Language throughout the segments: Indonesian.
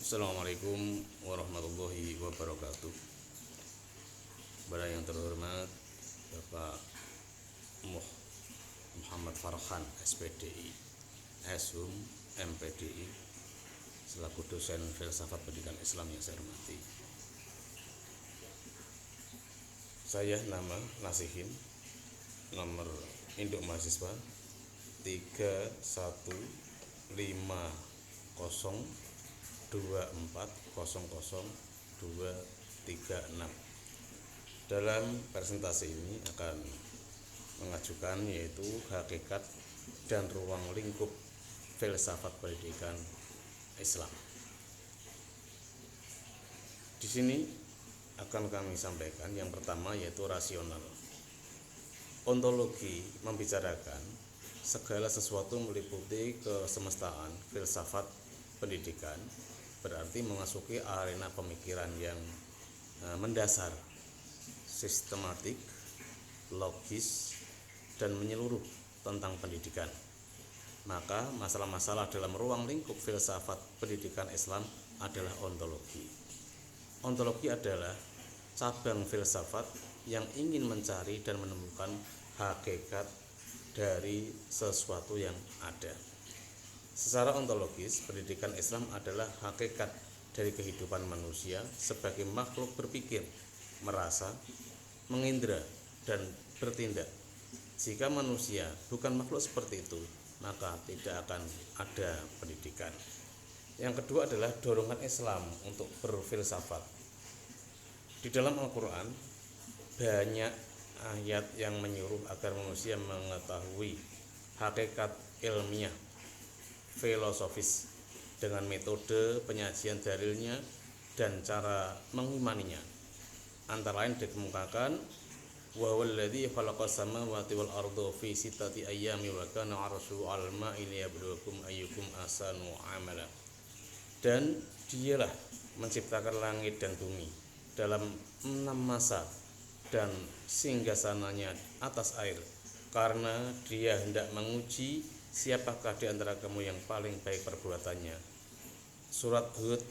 Assalamualaikum warahmatullahi wabarakatuh. Kepada yang terhormat Bapak Muhammad Farhan SPDI, Shum MPDI, selaku dosen filsafat pendidikan Islam yang saya hormati. Saya nama Nasihin, nomor induk mahasiswa 31502400236. Dalam presentasi ini akan mengajukan yaitu hakikat dan ruang lingkup filsafat pendidikan Islam. Di sini akan kami sampaikan yang pertama yaitu rasional. Ontologi membicarakan segala sesuatu meliputi kesemestaan filsafat pendidikan, berarti memasuki arena pemikiran yang mendasar, sistematik, logis, dan menyeluruh tentang pendidikan. Maka masalah-masalah dalam ruang lingkup filsafat pendidikan Islam adalah ontologi. Ontologi adalah cabang filsafat yang ingin mencari dan menemukan hakikat dari sesuatu yang ada. Secara ontologis, pendidikan Islam adalah hakikat dari kehidupan manusia sebagai makhluk berpikir, merasa, mengindra, dan bertindak. Jika manusia bukan makhluk seperti itu, maka tidak akan ada pendidikan. Yang kedua adalah dorongan Islam untuk berfilsafat. Di dalam Al-Quran, banyak ayat yang menyuruh agar manusia mengetahui hakikat ilmiah, filosofis dengan metode penyajian dalilnya dan cara mengimaninya. Antara lain dikemukakan wa huwallazi khalaqas samawati wal arda fi sittati ayyamin wa kana 'arshuhu 'alal ma'i liyabluwakum ayyukum ahsanu 'amala. Dan dialah menciptakan langit dan bumi dalam 6 masa dan singgasananya atas air, karena dia hendak menguji siapakah di antara kamu yang paling baik perbuatannya. Surat Hud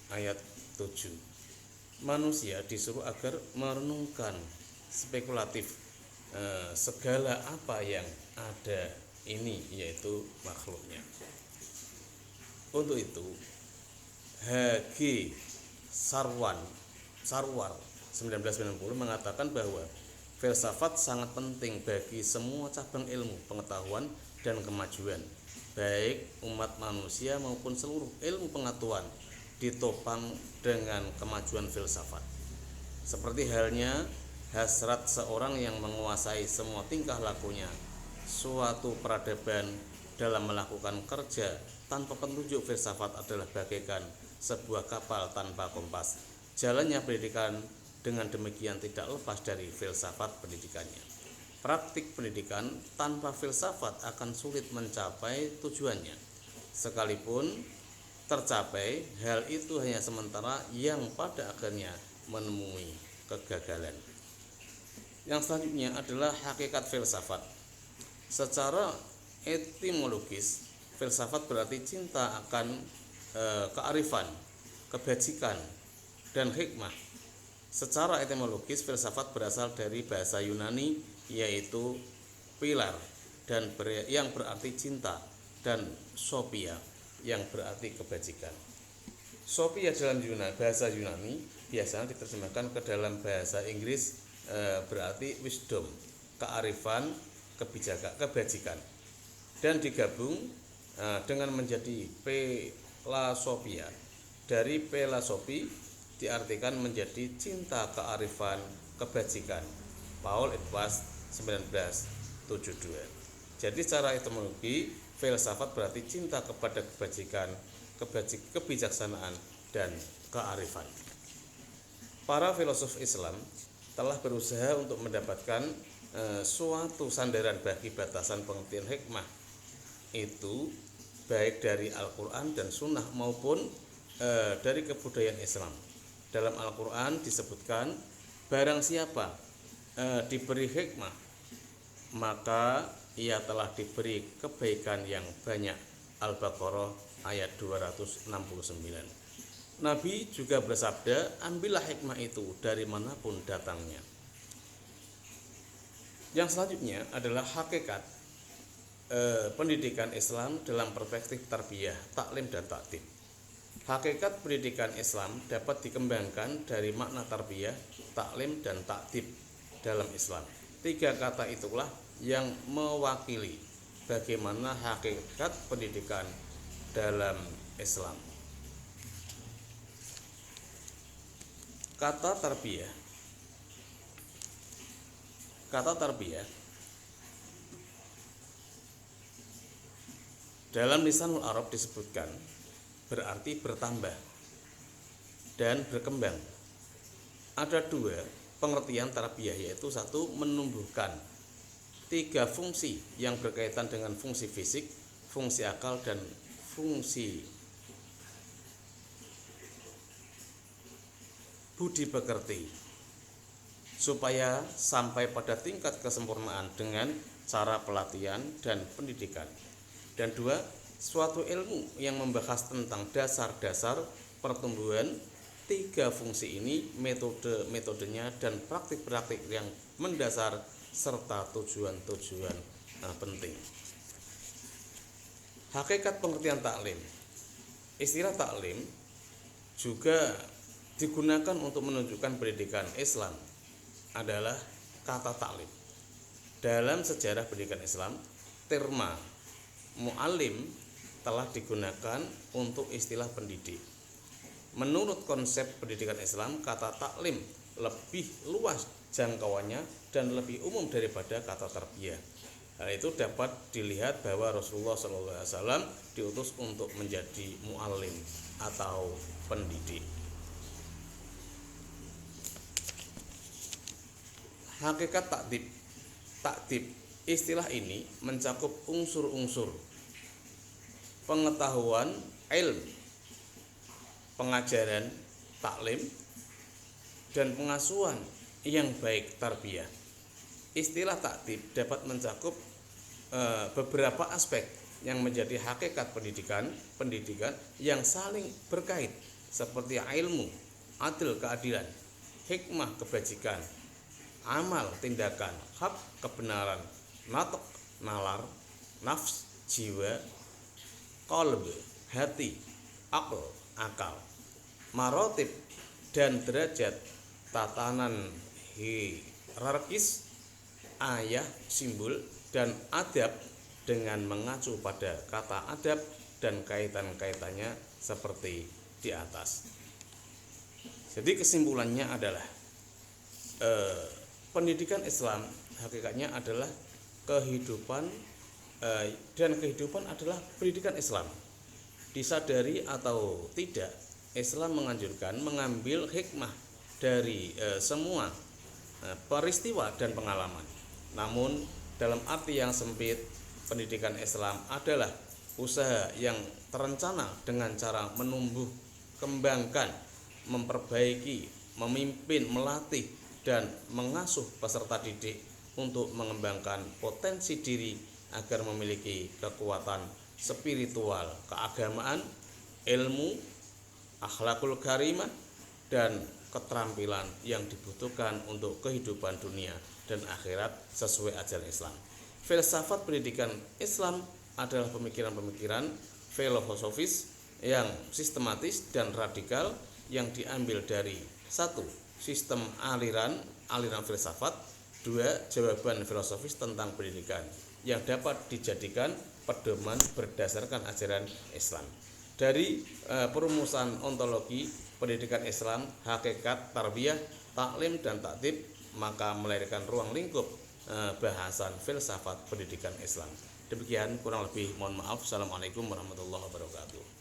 ayat 7. Manusia disuruh agar merenungkan spekulatif segala apa yang ada ini, yaitu makhluknya. Untuk itu H.G. Sarwar 1990 mengatakan bahwa filsafat sangat penting bagi semua cabang ilmu pengetahuan dan kemajuan, baik umat manusia maupun seluruh ilmu pengetahuan ditopang dengan kemajuan filsafat. Seperti halnya hasrat seorang yang menguasai semua tingkah lakunya, suatu peradaban dalam melakukan kerja tanpa petunjuk filsafat adalah bagaikan sebuah kapal tanpa kompas. Jalannya pendidikan dengan demikian tidak lepas dari filsafat pendidikannya. Praktik pendidikan tanpa filsafat akan sulit mencapai tujuannya. Sekalipun tercapai, hal itu hanya sementara yang pada akhirnya menemui kegagalan. Yang selanjutnya adalah hakikat filsafat. Secara etimologis, filsafat berarti cinta akan kearifan, kebajikan, dan hikmah. Secara etimologis, filsafat berasal dari bahasa Yunani yaitu pilar dan yang berarti cinta, dan sophia yang berarti kebajikan. Sophia dalam bahasa Yunani biasanya diterjemahkan ke dalam bahasa Inggris berarti wisdom, kearifan, kebajikan, dan digabung dengan menjadi philosophia. Dari philosophy diartikan menjadi cinta, kearifan, kebajikan. Paul Edwards 1972. Jadi secara etimologi, filsafat berarti cinta kepada kebajikan, kebijaksanaan, dan kearifan. Para filosof Islam telah berusaha untuk mendapatkan suatu sandaran bagi batasan pengertian hikmah itu, baik dari Al-Quran dan Sunnah maupun dari kebudayaan Islam. Dalam Al-Quran disebutkan, barang siapa diberi hikmah, maka ia telah diberi kebaikan yang banyak. Al-Baqarah ayat 269. Nabi juga bersabda, ambillah hikmah itu dari manapun datangnya. Yang selanjutnya adalah hakikat pendidikan Islam dalam perspektif tarbiyah, taklim dan takdim. Hakikat pendidikan Islam dapat dikembangkan dari makna tarbiyah, taklim dan takdim dalam Islam. 3 kata itulah yang mewakili bagaimana hakikat pendidikan dalam Islam. Kata tarbiyah dalam lisanul Arab disebutkan berarti bertambah dan berkembang. Ada 2 pengertian tarbiyah, yaitu 1 menumbuhkan 3 fungsi yang berkaitan dengan fungsi fisik, fungsi akal dan fungsi budi pekerti, supaya sampai pada tingkat kesempurnaan dengan cara pelatihan dan pendidikan. Dan 2, suatu ilmu yang membahas tentang dasar-dasar pertumbuhan 3 fungsi ini, metodenya dan praktik-praktik yang mendasar serta tujuan-tujuan penting. Hakikat pengertian taklim. Istilah taklim juga digunakan untuk menunjukkan pendidikan Islam adalah kata taklim. Dalam sejarah pendidikan Islam, terma mu'allim telah digunakan untuk istilah pendidik. Menurut konsep pendidikan Islam, kata taklim lebih luas jangkauannya dan lebih umum daripada kata tarbiyah. Hal itu dapat dilihat bahwa Rasulullah SAW diutus untuk menjadi mu'allim atau pendidik. Hakikat takdib, istilah ini mencakup unsur-unsur pengetahuan, ilmu, pengajaran, taklim, dan pengasuhan yang baik, tarbiyah. Istilah takdib dapat mencakup beberapa aspek yang menjadi hakikat pendidikan yang saling berkait, seperti ilmu, adil, keadilan, hikmah, kebajikan, amal, tindakan, hak, kebenaran, natok, nalar, nafs, jiwa, qalb, hati, akal, marotib dan derajat, tatanan hierarkis, ayah, simbol, dan adab dengan mengacu pada kata adab dan kaitan-kaitannya seperti di atas. Jadi kesimpulannya adalah pendidikan Islam hakikatnya adalah kehidupan, dan kehidupan adalah pendidikan Islam. Disadari atau tidak, Islam menganjurkan mengambil hikmah dari semua peristiwa dan pengalaman. Namun dalam arti yang sempit, pendidikan Islam adalah usaha yang terencana dengan cara menumbuh, kembangkan, memperbaiki, memimpin, melatih, dan mengasuh peserta didik untuk mengembangkan potensi diri agar memiliki kekuatan spiritual, keagamaan, ilmu, akhlakul karimah, dan keterampilan yang dibutuhkan untuk kehidupan dunia dan akhirat sesuai ajaran Islam. Filsafat pendidikan Islam adalah pemikiran-pemikiran filosofis yang sistematis dan radikal yang diambil dari 1. Sistem aliran filsafat, 2. Jawaban filosofis tentang pendidikan yang dapat dijadikan pedoman berdasarkan ajaran Islam. Dari perumusan ontologi pendidikan Islam, hakikat, tarbiyah, taklim, dan takdib, maka melahirkan ruang lingkup bahasan filsafat pendidikan Islam. Demikian kurang lebih, mohon maaf. Assalamualaikum warahmatullahi wabarakatuh.